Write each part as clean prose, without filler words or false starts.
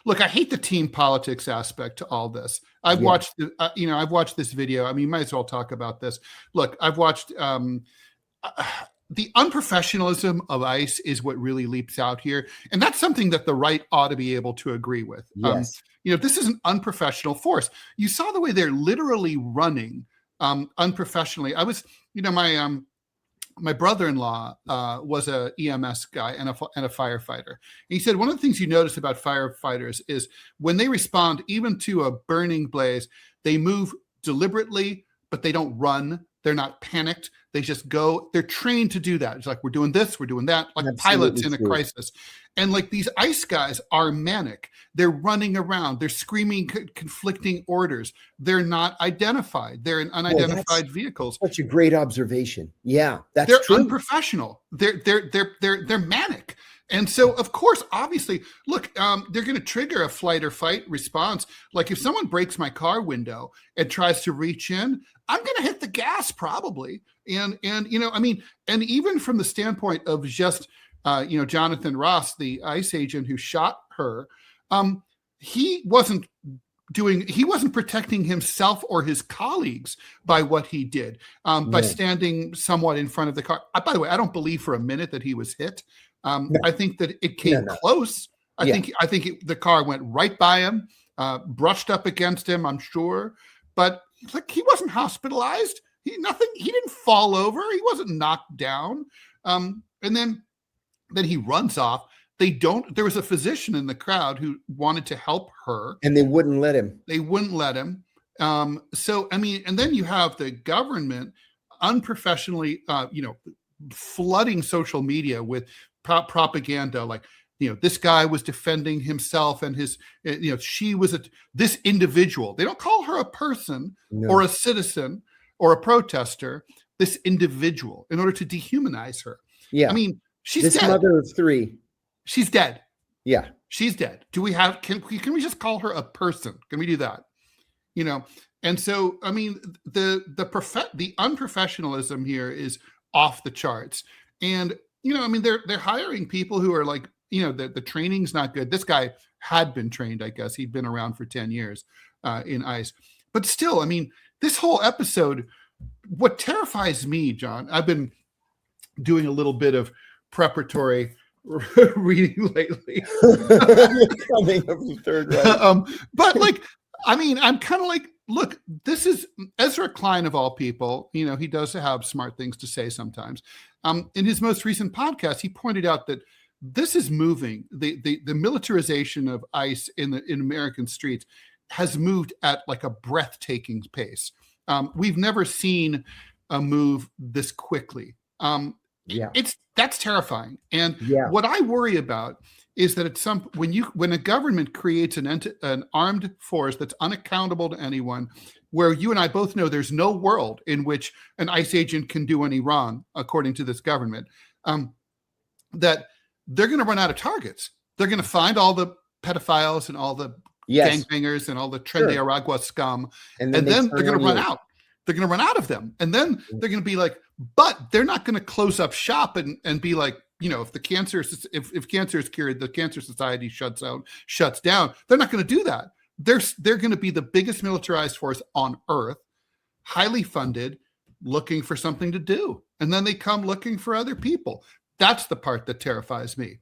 look, I hate the team politics aspect to all this. I've watched, I've watched this video. I mean, might as well talk about this. Look, I've watched the unprofessionalism of ICE is what really leaps out here. And that's something that the right ought to be able to agree with. Yes. This is an unprofessional force. You saw the way they're literally running unprofessionally. I was, my brother-in-law was a EMS guy and a firefighter. And he said one of the things you notice about firefighters is when they respond even to a burning blaze, they move deliberately, but they don't run. They're not panicked. They just go. They're trained to do that. It's like, we're doing this, we're doing that, like pilots in a crisis. And like these ICE guys are manic. They're running around. They're screaming conflicting orders. They're not identified. They're in unidentified vehicles. Such a great observation. Yeah, they're true. Unprofessional. They're manic. And so, of course, obviously, look, they're going to trigger a flight or fight response. Like if someone breaks my car window and tries to reach in, I'm going to hit the gas probably. And even from the standpoint of just, Jonathan Ross, the ICE agent who shot her, he wasn't protecting himself or his colleagues by what he did, by standing somewhat in front of the car. By the way, I don't believe for a minute that he was hit. I think that it came close. I think the car went right by him, brushed up against him, I'm sure. But like he wasn't hospitalized. He didn't fall over. He wasn't knocked down. And then he runs off. There was a physician in the crowd who wanted to help her. And they wouldn't let him. So, I mean, and then you have the government unprofessionally, flooding social media with propaganda like, this guy was defending himself and his, she was this individual. They don't call her a person or a citizen or a protester, this individual, in order to dehumanize her. Yeah. I mean, she's dead. Mother of three. She's dead. Yeah. She's dead. Can we just call her a person? Can we do that? And so, I mean, the unprofessionalism here is off the charts. And, they're hiring people who are like, the training's not good. This guy had been trained, I guess. He'd been around for 10 years in ICE. But still, I mean, this whole episode, what terrifies me, John, I've been doing a little bit of preparatory reading lately. Coming of the third round. But like, I mean, I'm kind of like, look, this is Ezra Klein of all people. He does have smart things to say sometimes. In his most recent podcast, he pointed out that this is moving. The militarization of ICE in American streets has moved at like a breathtaking pace. We've never seen a move this quickly. That's terrifying. And what I worry about is that when a government creates an armed force that's unaccountable to anyone, where you and I both know there's no world in which an ICE agent can do any wrong, according to this government, that they're going to run out of targets. They're going to find all the pedophiles and all the gangbangers and all the Tren de Aragua scum, and then they're going to run out. They're going to run out of them. And then they're going to be like, but they're not going to close up shop and be like, if cancer is cured, the Cancer Society shuts down. They're not going to do that. They're going to be the biggest militarized force on earth, highly funded, looking for something to do. And then they come looking for other people. That's the part that terrifies me.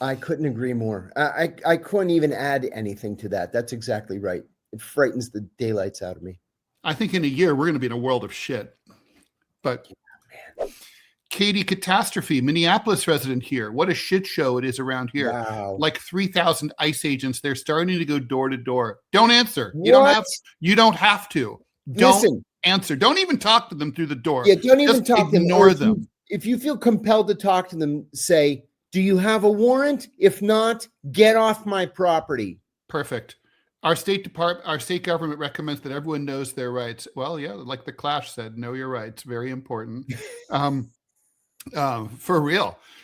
I couldn't agree more. I couldn't even add anything to that. That's exactly right. It frightens the daylights out of me. I think in a year, we're going to be in a world of shit. But Katie Catastrophe, Minneapolis resident here. What a shit show it is around here. Wow. Like 3,000 ICE agents. They're starting to go door to door. Don't answer. What? You don't have to. Don't answer. Don't even talk to them through the door. Yeah, don't even talk to them. Ignore them. If you feel compelled to talk to them, say, do you have a warrant? If not, get off my property. Perfect. Our state government recommends that everyone knows their rights. Well, yeah, like the Clash said, know your rights. Very important. For real.